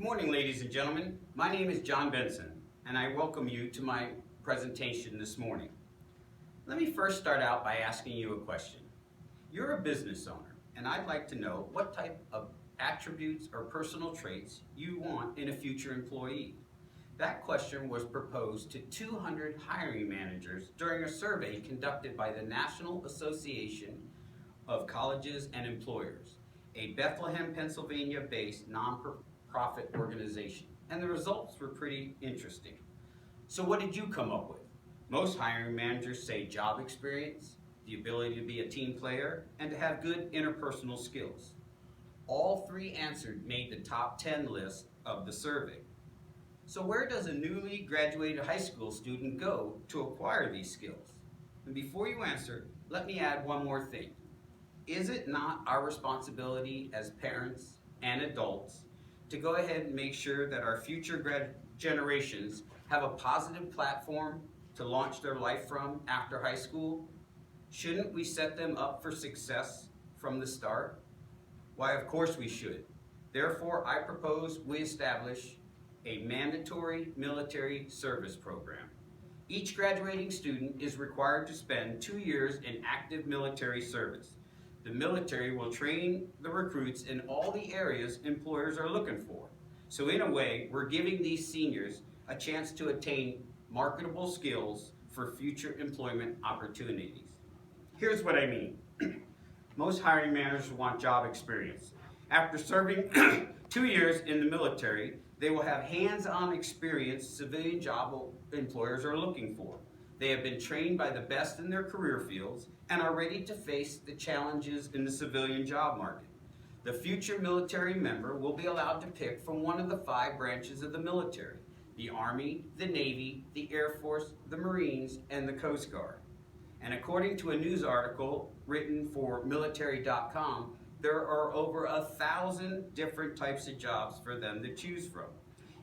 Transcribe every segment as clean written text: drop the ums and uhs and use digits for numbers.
Good morning, ladies and gentlemen. My name is John Benson, and I welcome you to my presentation this morning. Let me first start out by asking you a question. You're a business owner, and I'd like to know what type of attributes or personal traits you want in a future employee. That question was proposed to 200 hiring managers during a survey conducted by the National Association of Colleges and Employers, a Bethlehem, Pennsylvania-based non-profit organization, and the results were pretty interesting. So what did you come up with? Most hiring managers say job experience, the ability to be a team player, and to have good interpersonal skills. All three answered made the top 10 list of the survey. So where does a newly graduated high school student go to acquire these skills? And before you answer, let me add one more thing. Is it not our responsibility as parents and adults to go ahead and make sure that our future generations have a positive platform to launch their life from after high school? Shouldn't we set them up for success from the start? Why, of course we should. Therefore, I propose we establish a mandatory military service program. Each graduating student is required to spend 2 years in active military service. The military will train the recruits in all the areas employers are looking for. So in a way, we're giving these seniors a chance to attain marketable skills for future employment opportunities. Here's what I mean. Most hiring managers want job experience. After serving 2 years in the military, they will have hands-on experience civilian job employers are looking for. They have been trained by the best in their career fields and are ready to face the challenges in the civilian job market. The future military member will be allowed to pick from one of the 5 branches of the military: the Army, the Navy, the Air Force, the Marines, and the Coast Guard. And according to a news article written for military.com, there are over 1,000 different types of jobs for them to choose from.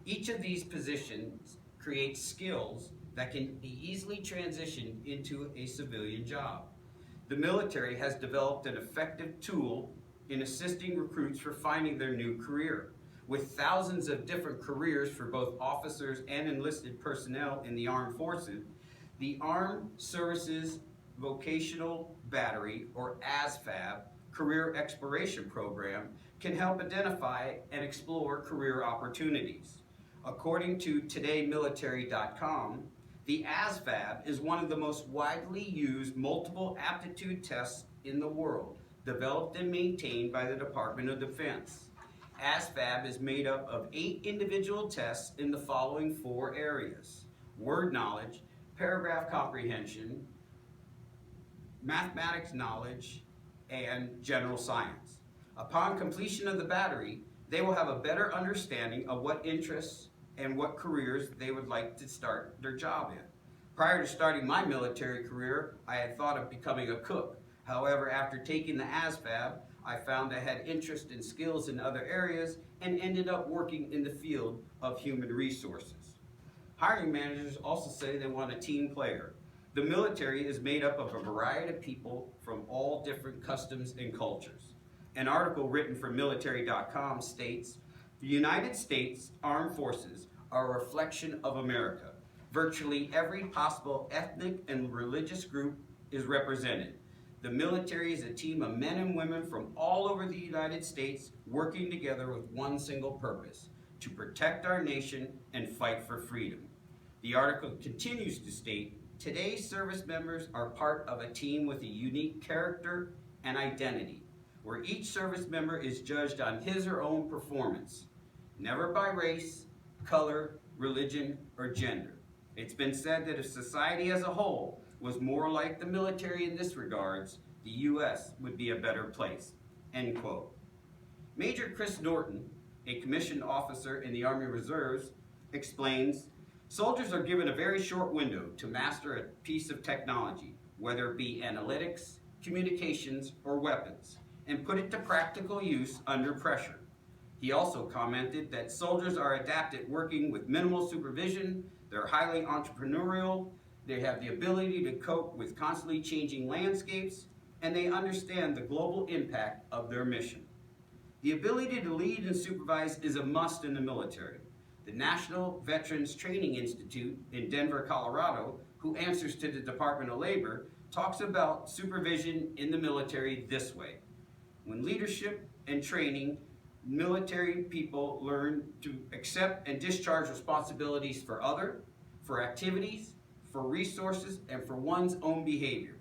Each of these positions creates skills that can be easily transitioned into a civilian job. The military has developed an effective tool in assisting recruits for finding their new career. With thousands of different careers for both officers and enlisted personnel in the armed forces, the Armed Services Vocational Battery, or ASVAB, Career Exploration Program can help identify and explore career opportunities. According to todaymilitary.com, the ASVAB is one of the most widely used multiple aptitude tests in the world, developed and maintained by the Department of Defense. ASVAB is made up of 8 individual tests in the following 4 areas: word knowledge, paragraph comprehension, mathematics knowledge, and general science. Upon completion of the battery, they will have a better understanding of what interests and what careers they would like to start their job in. Prior to starting my military career, I had thought of becoming a cook. However, after taking the ASVAB, I found I had interest and skills in other areas and ended up working in the field of human resources. Hiring managers also say they want a team player. The military is made up of a variety of people from all different customs and cultures. An article written for military.com states, "The United States Armed Forces are a reflection of America. Virtually every possible ethnic and religious group is represented. The military is a team of men and women from all over the United States working together with one single purpose: to protect our nation and fight for freedom." The article continues to state, "Today's service members are part of a team with a unique character and identity, where each service member is judged on his or her own performance, never by race, color, religion, or gender. It's been said that if society as a whole was more like the military in this regards, the U.S. would be a better place." End quote. Major Chris Norton, a commissioned officer in the Army Reserves, explains, "Soldiers are given a very short window to master a piece of technology, whether it be analytics, communications, or weapons, and put it to practical use under pressure." He also commented that soldiers are adept at working with minimal supervision, they're highly entrepreneurial, they have the ability to cope with constantly changing landscapes, and they understand the global impact of their mission. The ability to lead and supervise is a must in the military. The National Veterans Training Institute in Denver, Colorado, who answers to the Department of Labor, talks about supervision in the military this way. When leadership and training, military people learn to accept and discharge responsibilities for others, for activities, for resources, and for one's own behavior.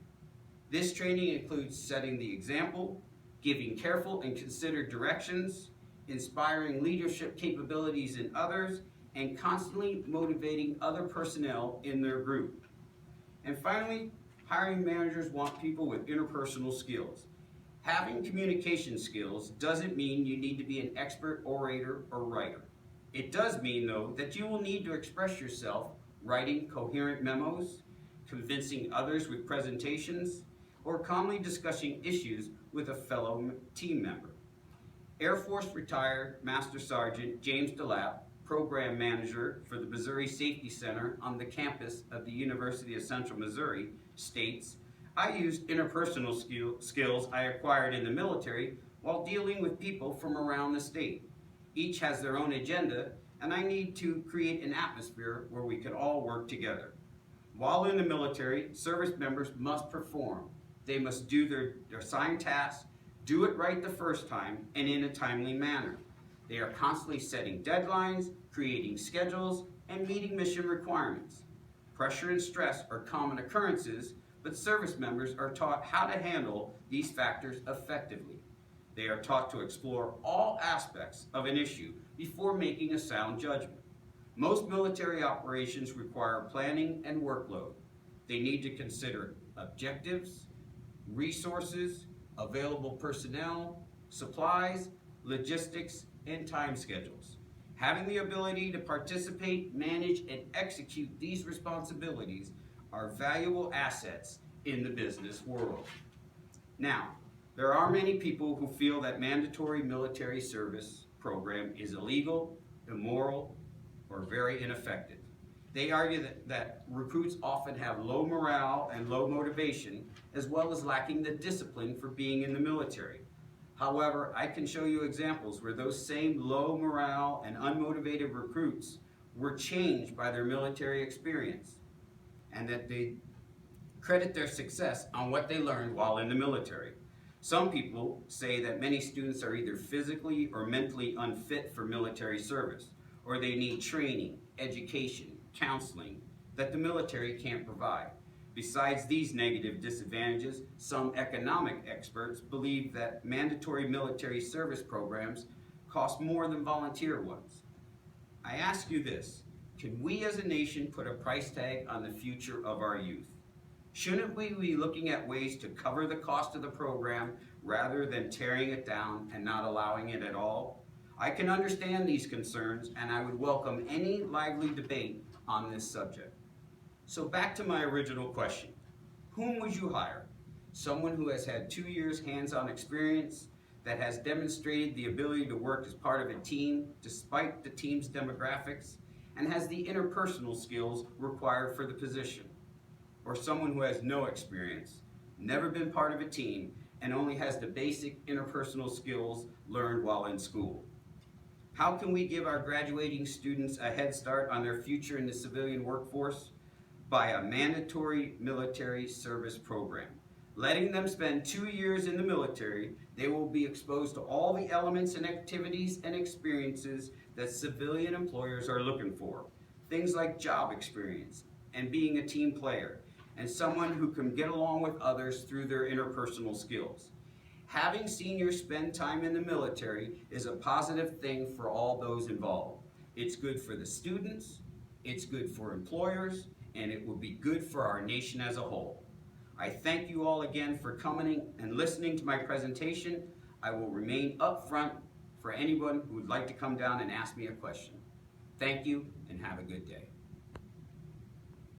This training includes setting the example, giving careful and considered directions, inspiring leadership capabilities in others, and constantly motivating other personnel in their group. And finally, hiring managers want people with interpersonal skills. Having communication skills doesn't mean you need to be an expert orator or writer. It does mean, though, that you will need to express yourself writing coherent memos, convincing others with presentations, or calmly discussing issues with a fellow team member. Air Force retired Master Sergeant James DeLapp, Program Manager for the Missouri Safety Center on the campus of the University of Central Missouri, states, "I used interpersonal skills I acquired in the military while dealing with people from around the state. Each has their own agenda, and I need to create an atmosphere where we can all work together. While in the military, service members must perform. They must do their assigned tasks, do it right the first time, and in a timely manner. They are constantly setting deadlines, creating schedules, and meeting mission requirements. Pressure and stress are common occurrences, but service members are taught how to handle these factors effectively. They are taught to explore all aspects of an issue before making a sound judgment. Most military operations require planning and workload. They need to consider objectives, resources, available personnel, supplies, logistics, and time schedules. Having the ability to participate, manage, and execute these responsibilities are valuable assets in the business world." Now, there are many people who feel that mandatory military service program is illegal, immoral, or very ineffective. They argue that recruits often have low morale and low motivation, as well as lacking the discipline for being in the military. However, I can show you examples where those same low morale and unmotivated recruits were changed by their military experience, and that they credit their success on what they learned while in the military. Some people say that many students are either physically or mentally unfit for military service, or they need training, education, counseling that the military can't provide. Besides these negative disadvantages, some economic experts believe that mandatory military service programs cost more than volunteer ones. I ask you this: can we as a nation put a price tag on the future of our youth? Shouldn't we be looking at ways to cover the cost of the program rather than tearing it down and not allowing it at all? I can understand these concerns, and I would welcome any lively debate on this subject. So back to my original question. Whom would you hire? Someone who has had 2 years hands-on experience, that has demonstrated the ability to work as part of a team despite the team's demographics, and has the interpersonal skills required for the position? Or someone who has no experience, never been part of a team, and only has the basic interpersonal skills learned while in school? How can we give our graduating students a head start on their future in the civilian workforce? By a mandatory military service program. Letting them spend 2 years in the military, they will be exposed to all the elements and activities and experiences that civilian employers are looking for. Things like job experience and being a team player, and someone who can get along with others through their interpersonal skills. Having seniors spend time in the military is a positive thing for all those involved. It's good for the students, it's good for employers, and it will be good for our nation as a whole. I thank you all again for coming and listening to my presentation. I will remain up front for anyone who would like to come down and ask me a question. Thank you, and have a good day.